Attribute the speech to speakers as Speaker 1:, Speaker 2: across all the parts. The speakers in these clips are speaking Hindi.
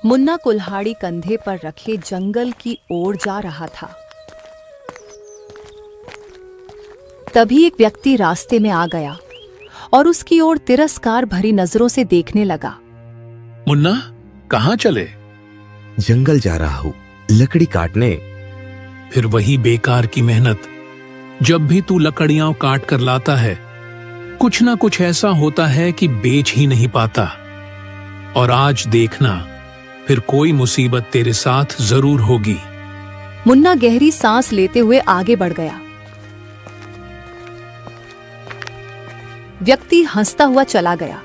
Speaker 1: मुन्ना कुल्हाड़ी कंधे पर रखे जंगल की ओर जा रहा था। तभी एक व्यक्ति रास्ते में आ गया और उसकी ओर तिरस्कार भरी नजरों से देखने लगा।
Speaker 2: मुन्ना, कहाँ चले?
Speaker 3: जंगल जा रहा हूँ, लकड़ी काटने।
Speaker 2: फिर वही बेकार की मेहनत। जब भी तू लकड़ियां काट कर लाता है, कुछ ना कुछ ऐसा होता है कि बेच ही नहीं पाता। और आज देखना, फिर कोई मुसीबत तेरे साथ जरूर होगी।
Speaker 1: मुन्ना गहरी सांस लेते हुए आगे बढ़ गया। व्यक्ति हंसता हुआ चला गया।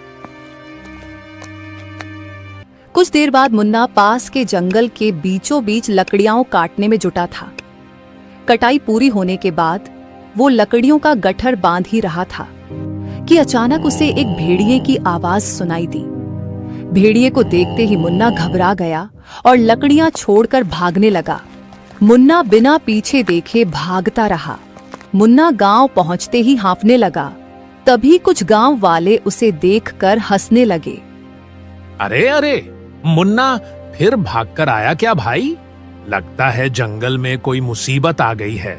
Speaker 1: कुछ देर बाद मुन्ना पास के जंगल के बीचों बीच लकड़ियां काटने में जुटा था। कटाई पूरी होने के बाद वो लकड़ियों का गट्ठर बांध ही रहा था कि अचानक उसे एक भेड़िए की आवाज सुनाई दी। भेड़िए को देखते ही मुन्ना घबरा गया और लकड़ियां छोड़कर भागने लगा। मुन्ना बिना पीछे देखे भागता रहा। मुन्ना गांव पहुंचते ही हाँफने लगा। तभी कुछ गांव वाले उसे देखकर हंसने लगे।
Speaker 2: अरे अरे, मुन्ना फिर भागकर आया क्या भाई? लगता है जंगल में कोई मुसीबत आ गई है।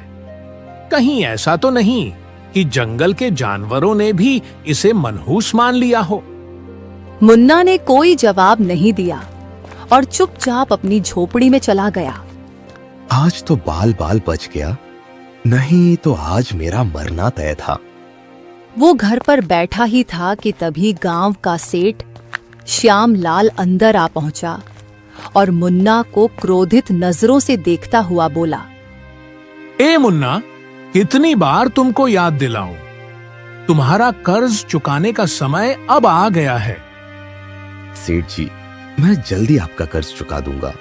Speaker 2: कहीं ऐसा तो नहीं कि जंगल के जानवरों ने भी इसे मनहूस मान लिया हो?
Speaker 1: मुन्ना ने कोई जवाब नहीं दिया और चुपचाप अपनी झोपड़ी में चला गया।
Speaker 3: आज तो बाल बाल बच गया, नहीं तो आज मेरा मरना तय था।
Speaker 1: वो घर पर बैठा ही था कि तभी गांव का सेठ श्याम लाल अंदर आ पहुंचा और मुन्ना को क्रोधित नजरों से देखता हुआ बोला।
Speaker 2: ए मुन्ना, कितनी बार तुमको याद दिलाऊं? तुम्हारा कर्ज चुकाने का समय अब आ गया है।
Speaker 3: सेठ जी, मैं जल्दी आपका कर्ज चुका दूंगा।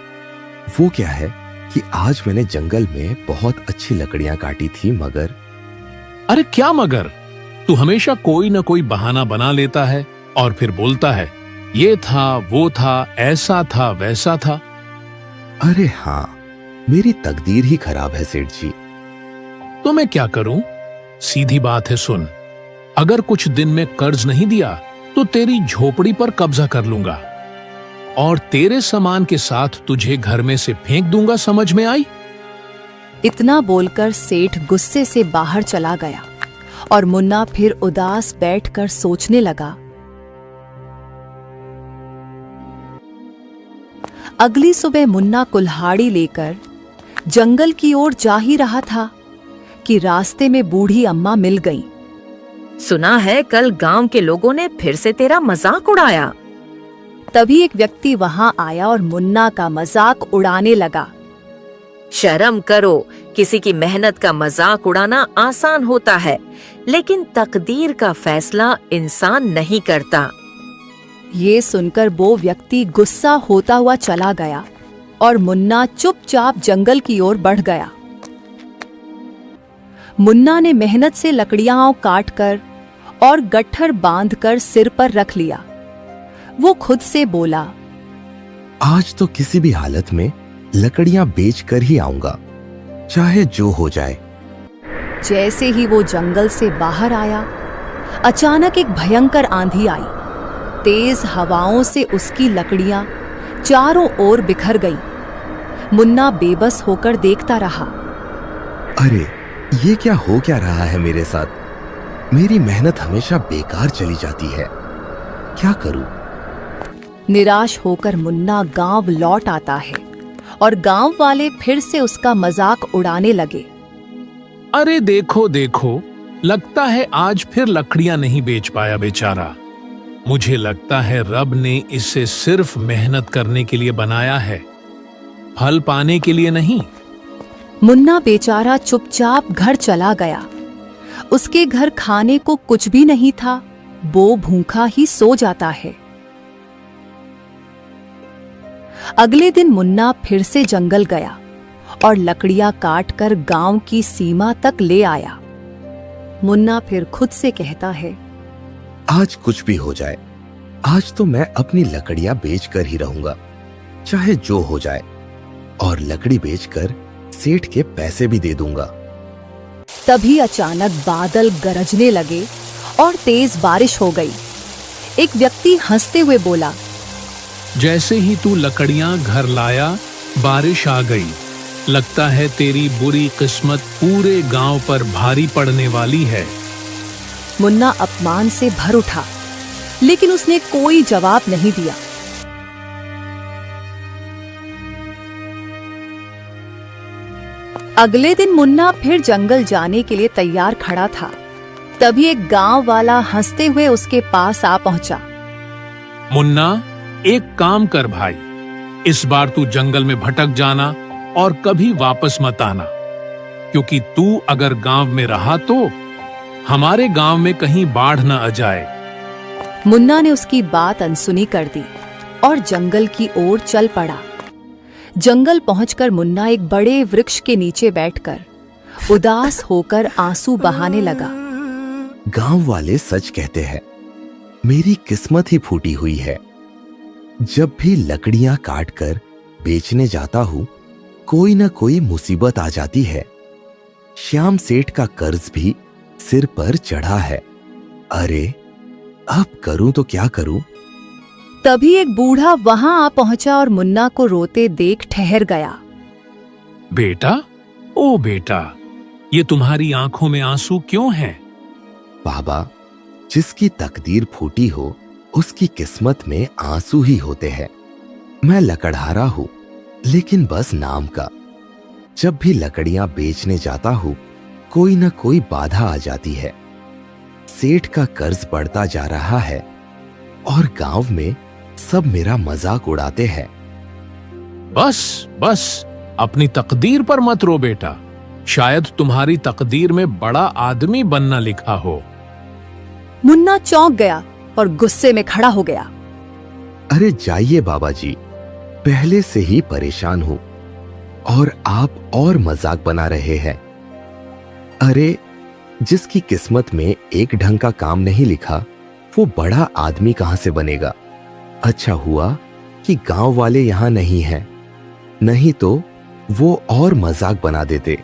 Speaker 3: वो क्या है कि आज मैंने जंगल में बहुत अच्छी लकड़ियां काटी थी, मगर।
Speaker 2: अरे क्या मगर? तू हमेशा कोई न कोई बहाना बना लेता है और फिर बोलता है ये था, वो था, ऐसा था, वैसा था।
Speaker 3: अरे हाँ, मेरी तकदीर ही खराब है सेठ जी।
Speaker 2: तो मैं क्या करूं? सीधी बात है, सुन। अगर कुछ दिन में कर्ज नहीं दिया तो तेरी झोपड़ी पर कब्जा कर लूंगा और तेरे सामान के साथ तुझे घर में से फेंक दूंगा। समझ में आई?
Speaker 1: इतना बोलकर सेठ गुस्से से बाहर चला गया और मुन्ना फिर उदास बैठकर सोचने लगा। अगली सुबह मुन्ना कुल्हाड़ी लेकर जंगल की ओर जा ही रहा था कि रास्ते में बूढ़ी अम्मा मिल गईं।
Speaker 4: सुना है कल गांव के लोगों ने फिर से तेरा मजाक उड़ाया।
Speaker 1: तभी एक व्यक्ति वहां आया और मुन्ना का मजाक उड़ाने लगा।
Speaker 4: शर्म करो, किसी की मेहनत का मजाक उड़ाना आसान होता है, लेकिन तकदीर का फैसला इंसान नहीं करता।
Speaker 1: ये सुनकर वो व्यक्ति गुस्सा होता हुआ चला गया और मुन्ना चुपचाप जंगल की ओर बढ़ गया। मुन्ना ने मेहनत से लकड़ियां काटकर और गट्ठर बांधकर सिर पर रख लिया। वो खुद से बोला,
Speaker 3: आज तो किसी भी हालत में लकड़ियां बेचकर ही आऊंगा, चाहे जो हो जाए।
Speaker 1: जैसे ही वो जंगल से बाहर आया, अचानक एक भयंकर आंधी आई। तेज हवाओं से उसकी लकड़ियां चारों ओर बिखर गईं। मुन्ना बेबस होकर देखता रहा।
Speaker 3: अरे, ये क्या हो क्या रहा है मेरे साथ? मेरी मेहनत हमेशा बेकार चली जाती है, क्या करूं?
Speaker 1: निराश होकर मुन्ना गांव लौट आता है और गांव वाले फिर से उसका मजाक उड़ाने लगे।
Speaker 2: अरे देखो देखो, लगता है आज फिर लकड़ियां नहीं बेच पाया बेचारा। मुझे लगता है रब ने इसे सिर्फ मेहनत करने के लिए बनाया है, फल पाने के लिए नहीं।
Speaker 1: मुन्ना बेचारा चुपचाप घर चला गया। उसके घर खाने को कुछ भी नहीं था, वो भूखा ही सो जाता है। अगले दिन मुन्ना फिर से जंगल गया और लकड़ियां काटकर गांव की सीमा तक ले आया। मुन्ना फिर खुद से कहता है,
Speaker 3: आज कुछ भी हो जाए, आज तो मैं अपनी लकड़ियां बेचकर ही रहूंगा, चाहे जो हो जाए, और लकड़ी बेचकर सेठ के पैसे भी दे दूंगा।
Speaker 1: तभी अचानक बादल गरजने लगे और तेज बारिश हो गई। एक व्यक्ति हंसते हुए बोला,
Speaker 2: जैसे ही तू लकड़ियां घर लाया, बारिश आ गई। लगता है तेरी बुरी किस्मत पूरे गांव पर भारी पड़ने वाली है।
Speaker 1: मुन्ना अपमान से भर उठा, लेकिन उसने कोई जवाब नहीं दिया। अगले दिन मुन्ना फिर जंगल जाने के लिए तैयार खड़ा था। तभी एक गांव वाला हंसते हुए उसके पास आ पहुंचा।
Speaker 2: मुन्ना, एक काम कर भाई, इस बार तू जंगल में भटक जाना और कभी वापस मत आना, क्योंकि तू अगर गांव में रहा तो हमारे गांव में कहीं बाढ़ न आ जाए।
Speaker 1: मुन्ना ने उसकी बात अनसुनी कर दी और जंगल की ओर चल पड़ा। जंगल पहुंचकर मुन्ना एक बड़े वृक्ष के नीचे बैठकर उदास होकर आंसू बहाने लगा।
Speaker 3: गांव वाले सच कहते हैं, मेरी किस्मत ही फूटी हुई है। जब भी लकड़ियां काटकर बेचने जाता हूं, कोई न कोई मुसीबत आ जाती है। श्याम सेठ का कर्ज भी सिर पर चढ़ा है। अरे अब करूं तो क्या करूं?
Speaker 1: तभी एक बूढ़ा वहां आ पहुंचा और मुन्ना को रोते देख ठहर गया।
Speaker 2: बेटा, ओ बेटा, ये तुम्हारी आंखों में आंसू क्यों हैं?
Speaker 3: बाबा, जिसकी तकदीर फूटी हो उसकी किस्मत में आंसू ही होते हैं। मैं लकड़हारा हूं, लेकिन बस नाम का। जब भी लकड़ियां बेचने जाता हूं, कोई न कोई बाधा आ जाती है। सेठ का कर्ज बढ़ता जा रहा है और गांव में सब मेरा मजाक उड़ाते हैं।
Speaker 2: बस बस, अपनी तकदीर पर मत रो बेटा। शायद तुम्हारी तकदीर में बड़ा आदमी बनना लिखा हो।
Speaker 1: मुन्ना चौंक गया और गुस्से में खड़ा हो गया।
Speaker 3: अरे जाइए बाबा जी, पहले से ही परेशान हूं और आप और मजाक बना रहे हैं। अरे, जिसकी किस्मत में एक ढंग का काम नहीं लिखा, वो बड़ा आदमी कहां से बनेगा? अच्छा हुआ कि गांव वाले यहां नहीं हैं, नहीं तो वो और मजाक बना देते।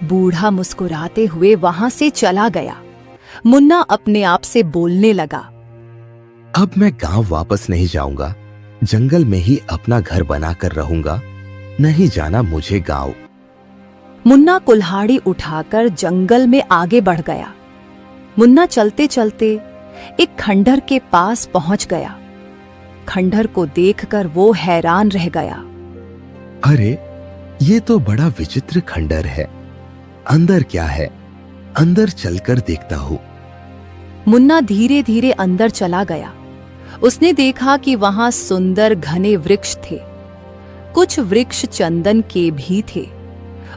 Speaker 1: बूढ़ा मुस्कुराते हुए वहां से चला गया। मुन्ना अपने आप से बोलने लगा,
Speaker 3: अब मैं गांव वापस नहीं जाऊंगा, जंगल में ही अपना घर बनाकर रहूंगा। नहीं जाना मुझे गांव।
Speaker 1: मुन्ना कुल्हाड़ी उठाकर जंगल में आगे बढ़ गया। मुन्ना चलते चलते एक खंडहर के पास पहुंच गया। खंडहर को देखकर वो हैरान रह गया।
Speaker 3: अरे, ये तो बड़ा विचित्र खंडहर है। अंदर क्या है? अंदर चलकर देखता हूं।
Speaker 1: मुन्ना धीरे धीरे अंदर चला गया। उसने देखा कि वहां सुंदर घने वृक्ष थे। कुछ वृक्ष चंदन के भी थे।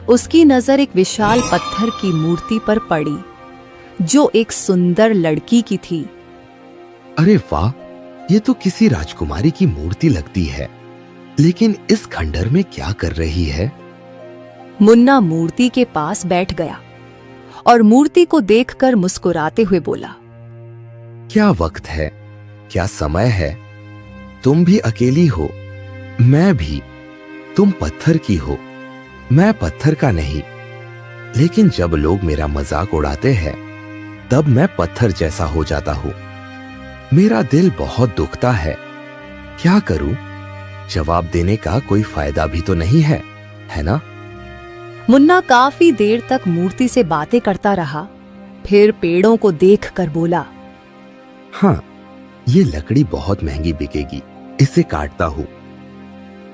Speaker 1: उसकी नजर एक विशाल पत्थर की मूर्ति पर पड़ी, जो एक सुंदर लड़की की थी।
Speaker 3: अरे वाह, ये तो किसी राजकुमारी की मूर्ति लगती है। लेकिन इस खंडहर में क्या कर रही है?
Speaker 1: मुन्ना मूर्ति के पास बैठ गया और मूर्ति को देखकर मुस्कुराते हुए बोला,
Speaker 3: क्या वक्त है, क्या समय है? तुम भी अकेली हो, मैं भी। तुम पत्थर की हो, मैं पत्थर का नहीं। लेकिन जब लोग मेरा मजाक उड़ाते हैं, तब मैं पत्थर जैसा हो जाता हूं। मेरा दिल बहुत दुखता है। क्या करूं? जवाब देने का कोई फायदा भी तो नहीं है, है ना?
Speaker 1: मुन्ना काफी देर तक मूर्ति से बातें करता रहा। फिर पेड़ों को देखकर बोला,
Speaker 3: हाँ, ये लकड़ी बहुत महंगी बिकेगी, इसे काटता हूं।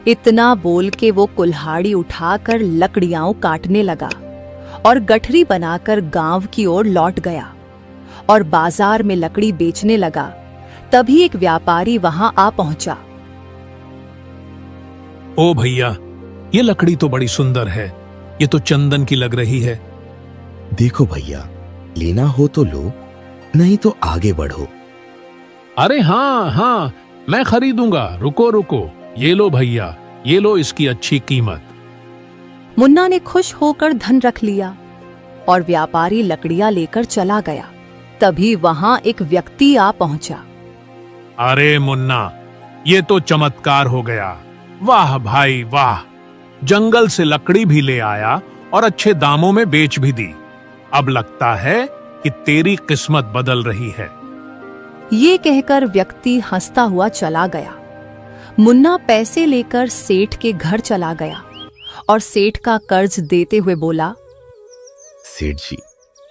Speaker 1: इतना बोल के वो कुल्हाड़ी उठाकर लकड़ियां काटने लगा और गठरी बनाकर गांव की ओर लौट गया और बाजार में लकड़ी बेचने लगा। तभी एक व्यापारी वहां आ पहुंचा।
Speaker 2: ओ भैया, ये लकड़ी तो बड़ी सुंदर है। ये तो चंदन की लग रही है।
Speaker 3: देखो भैया, लेना हो तो लो, नहीं तो आगे बढ़ो।
Speaker 2: अरे हाँ हाँ, मैं खरीदूंगा। रुको रुको, ये लो भैया, ये लो इसकी अच्छी कीमत।
Speaker 1: मुन्ना ने खुश होकर धन रख लिया और व्यापारी लकड़ियां लेकर चला गया। तभी वहां एक व्यक्ति आ पहुंचा।
Speaker 2: अरे मुन्ना, ये तो चमत्कार हो गया। वाह भाई वाह, जंगल से लकड़ी भी ले आया और अच्छे दामों में बेच भी दी। अब लगता है कि तेरी किस्मत बदल रही है।
Speaker 1: ये कहकर व्यक्ति हंसता हुआ चला गया। मुन्ना पैसे लेकर सेठ के घर चला गया और सेठ का कर्ज देते हुए बोला,
Speaker 3: सेठ जी,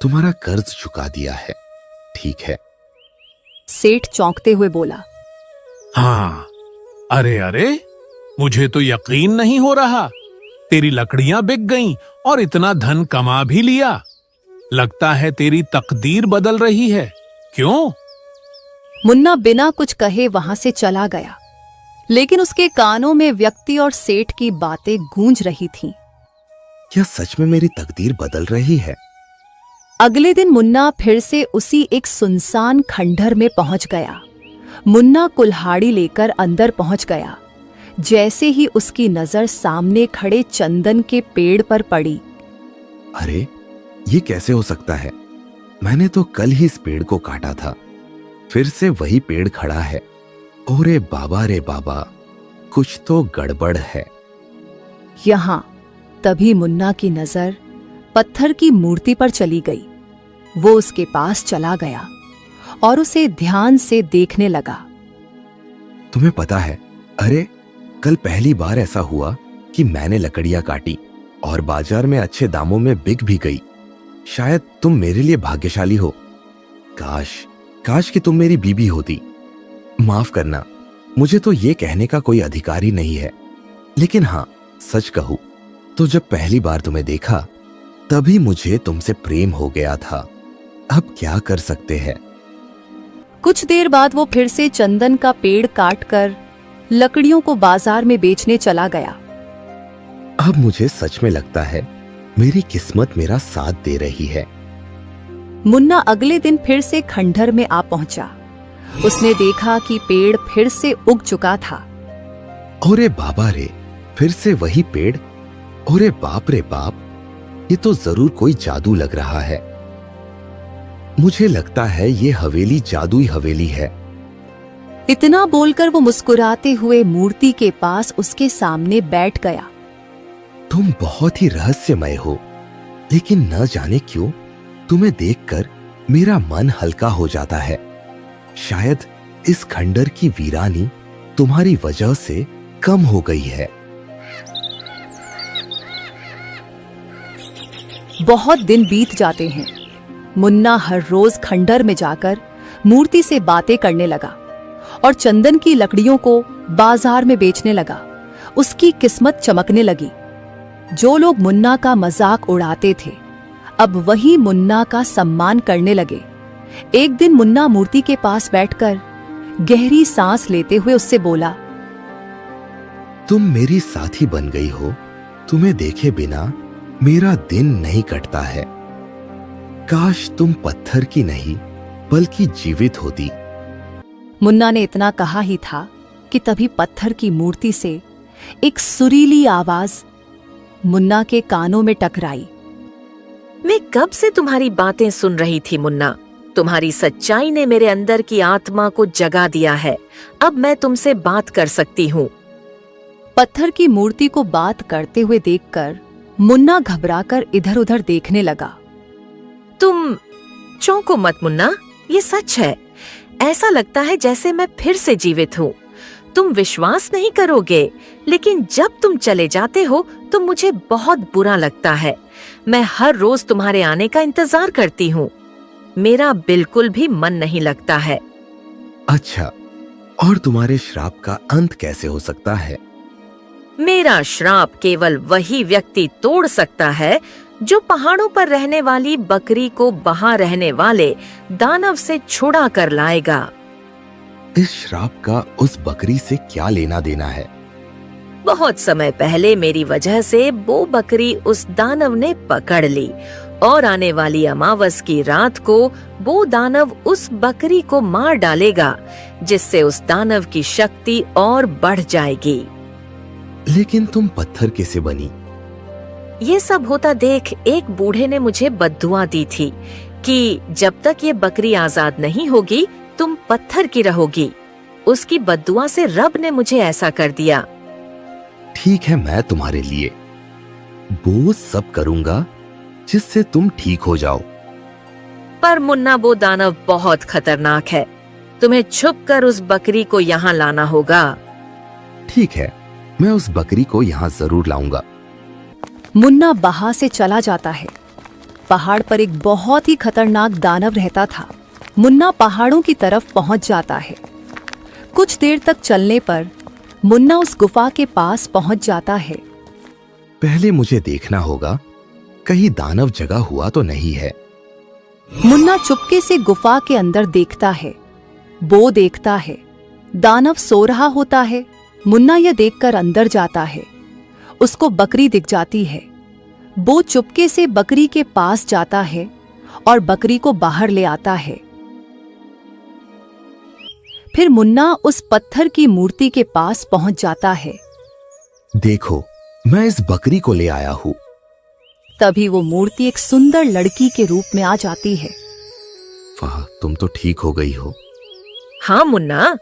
Speaker 3: तुम्हारा कर्ज चुका दिया है, ठीक है।
Speaker 1: सेठ चौंकते हुए बोला,
Speaker 2: हाँ, अरे अरे, मुझे तो यकीन नहीं हो रहा। तेरी लकड़ियां बिक गईं और इतना धन कमा भी लिया। लगता है तेरी तकदीर बदल रही है, क्यों?
Speaker 1: मुन्ना बिना कुछ कहे वहां से चला गया, लेकिन उसके कानों में व्यक्ति और सेठ की बातें गूंज रही थीं।
Speaker 3: क्या सच में मेरी तकदीर बदल रही है?
Speaker 1: अगले दिन मुन्ना फिर से उसी एक सुनसान खंडहर में पहुंच गया। मुन्ना कुल्हाड़ी लेकर अंदर पहुंच गया। जैसे ही उसकी नजर सामने खड़े चंदन के पेड़ पर पड़ी,
Speaker 3: अरे, ये कैसे हो सकता है? मैंने तो कल ही इस पेड़ को काटा था, फिर से वही पेड़ खड़ा है। ओरे बाबा रे बाबा, कुछ तो गड़बड़ है।
Speaker 1: यहां तभी मुन्ना की नजर पत्थर की मूर्ति पर चली गई। वो उसके पास चला गया और उसे ध्यान से देखने लगा।
Speaker 3: तुम्हें पता है, अरे कल पहली बार ऐसा हुआ कि मैंने लकड़ियां काटी और बाजार में अच्छे दामों में बिक भी गई। शायद तुम मेरे लिए भाग्यशाली हो। काश कि तुम मेरी बीबी होती। माफ करना, मुझे तो ये कहने का कोई अधिकार ही नहीं है, लेकिन हाँ, सच कहूं तो जब पहली बार तुम्हें देखा तभी मुझे तुमसे प्रेम हो गया था। अब क्या कर सकते हैं।
Speaker 1: कुछ देर बाद वो फिर से चंदन का पेड़ काटकर लकड़ियों को बाजार में बेचने चला गया।
Speaker 3: अब मुझे सच में लगता है मेरी किस्मत मेरा साथ दे रही है।
Speaker 1: मुन्ना अगले दिन फिर से खंडहर में आ पहुंचा। उसने देखा कि पेड़ फिर से उग चुका था।
Speaker 3: ओरे बाबा रे, फिर से वही पेड़। ओरे बाप रे बाप, ये तो जरूर कोई जादू लग रहा है। मुझे लगता है ये हवेली जादुई हवेली है।
Speaker 1: इतना बोलकर वो मुस्कुराते हुए मूर्ति के पास उसके सामने बैठ गया।
Speaker 3: तुम बहुत ही रहस्यमय हो, लेकिन न जाने क्यों तुम्हें देखकर मेरा मन हल्का हो जाता है। शायद इस खंडर की वीरानी तुम्हारी वजह से कम हो गई है।
Speaker 1: बहुत दिन बीत जाते हैं। मुन्ना हर रोज खंडर में जाकर मूर्ति से बातें करने लगा और चंदन की लकड़ियों को बाजार में बेचने लगा। उसकी किस्मत चमकने लगी। जो लोग मुन्ना का मजाक उड़ाते थे, अब वही मुन्ना का सम्मान करने लगे। एक दिन मुन्ना मूर्ति के पास बैठकर गहरी सांस लेते हुए उससे बोला,
Speaker 3: तुम मेरी साथी बन गई हो। तुम्हें देखे बिना मेरा दिन नहीं कटता है। काश तुम पत्थर की नहीं बल्कि जीवित होती।
Speaker 1: मुन्ना ने इतना कहा ही था कि तभी पत्थर की मूर्ति से एक सुरीली आवाज मुन्ना के कानों में टकराई।
Speaker 4: मैं कब से तुम्हारी बातें सुन रही थी मुन्ना। तुम्हारी सच्चाई ने मेरे अंदर की आत्मा को जगा दिया है। अब मैं तुमसे बात कर सकती हूँ।
Speaker 1: पत्थर की मूर्ति को बात करते हुए देखकर मुन्ना घबराकर इधर उधर देखने लगा।
Speaker 4: तुम चौंको मत मुन्ना, ये सच है। ऐसा लगता है जैसे मैं फिर से जीवित हूँ। तुम विश्वास नहीं करोगे, लेकिन जब तुम चले जाते हो तो मुझे बहुत बुरा लगता है। मैं हर रोज तुम्हारे आने का इंतजार करती हूँ। मेरा बिल्कुल भी मन नहीं लगता है।
Speaker 3: अच्छा, और तुम्हारे श्राप का अंत कैसे हो सकता है?
Speaker 4: मेरा श्राप केवल वही व्यक्ति तोड़ सकता है जो पहाड़ों पर रहने वाली बकरी को वहां रहने वाले दानव से छुड़ा कर लाएगा।
Speaker 3: इस श्राप का उस बकरी से क्या लेना देना है?
Speaker 4: बहुत समय पहले मेरी वजह से वो बकरी उस दानव ने पकड़ ली और आने वाली अमावस की रात को वो दानव उस बकरी को मार डालेगा, जिससे उस दानव की शक्ति और बढ़ जाएगी।
Speaker 3: लेकिन तुम पत्थर कैसे बनी?
Speaker 4: ये सब होता देख एक बूढ़े ने मुझे बद्दुआ दी थी कि जब तक ये बकरी आजाद नहीं होगी तुम पत्थर की रहोगी। उसकी बद्दुआ से रब ने मुझे ऐसा कर दिया।
Speaker 3: ठीक है, मैं तुम्हारे लिए वो सब करूंगा जिससे तुम ठीक हो जाओ।
Speaker 4: पर मुन्ना, वो दानव बहुत खतरनाक है। तुम्हें छुपकर उस बकरी को यहाँ लाना होगा।
Speaker 3: ठीक है, मैं उस बकरी को यहाँ जरूर लाऊंगा।
Speaker 1: मुन्ना वहां से चला जाता है। पहाड़ पर एक बहुत ही खतरनाक दानव रहता था। मुन्ना पहाड़ों की तरफ पहुंच जाता है। कुछ देर तक चलने पर मुन्ना उस गुफा के पास पहुंच जाता है।
Speaker 3: पहले मुझे देखना होगा कहीं दानव जगा हुआ तो नहीं है।
Speaker 1: मुन्ना चुपके से गुफा के अंदर देखता है। वो देखता है दानव सो रहा होता है। मुन्ना यह देखकर अंदर जाता है। उसको बकरी दिख जाती है। वो चुपके से बकरी के पास जाता है और बकरी को बाहर ले आता है। फिर मुन्ना उस पत्थर की मूर्ति के पास पहुंच जाता है।
Speaker 3: देखो, मैं इस बकरी को ले आया हूँ।
Speaker 1: तभी वो मूर्ति एक सुंदर लड़की के रूप में आ जाती है।
Speaker 3: वाह, तुम तो ठीक हो गई हो।
Speaker 4: हाँ मुन्ना,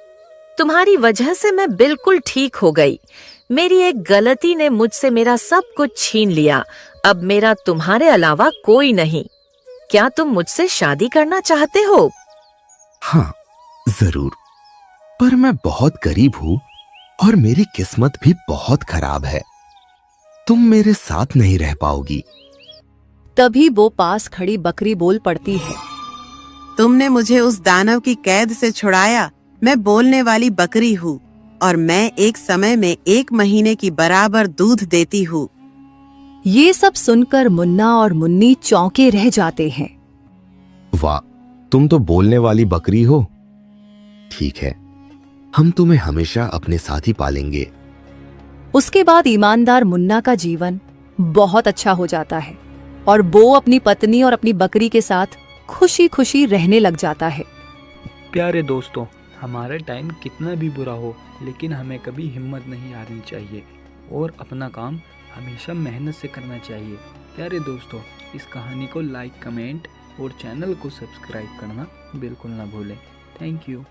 Speaker 4: तुम्हारी वजह से मैं बिल्कुल ठीक हो गई। मेरी एक गलती ने मुझसे मेरा सब कुछ छीन लिया। अब मेरा तुम्हारे अलावा कोई नहीं। क्या तुम मुझसे शादी करना चाहते हो?
Speaker 3: हाँ, जरूर। पर मैं बहुत गरीब हूँ और मेरी किस्मत भी बहुत खराब है। तुम मेरे साथ नहीं रह पाओगी।
Speaker 1: तभी वो पास खड़ी बकरी बोल पड़ती है।
Speaker 5: तुमने मुझे उस दानव की कैद से छुड़ाया। मैं बोलने वाली बकरी हूँ और मैं एक समय में 1 महीने की बराबर दूध देती हूँ।
Speaker 1: ये सब सुनकर मुन्ना और मुन्नी चौंके रह जाते हैं।
Speaker 3: वाह, तुम तो बोलने वाली बकरी हो। ठीक है, हम तुम्हें हमेशा अपने साथ ही पालेंगे।
Speaker 1: उसके बाद ईमानदार मुन्ना का जीवन बहुत अच्छा हो जाता है और वो अपनी पत्नी और अपनी बकरी के साथ खुशी खुशी रहने लग जाता है।
Speaker 6: प्यारे दोस्तों, हमारा टाइम कितना भी बुरा हो लेकिन हमें कभी हिम्मत नहीं हारनी चाहिए और अपना काम हमेशा मेहनत से करना चाहिए। प्यारे दोस्तों, इस कहानी को लाइक, कमेंट और चैनल को सब्सक्राइब करना बिल्कुल ना भूलें। Thank you.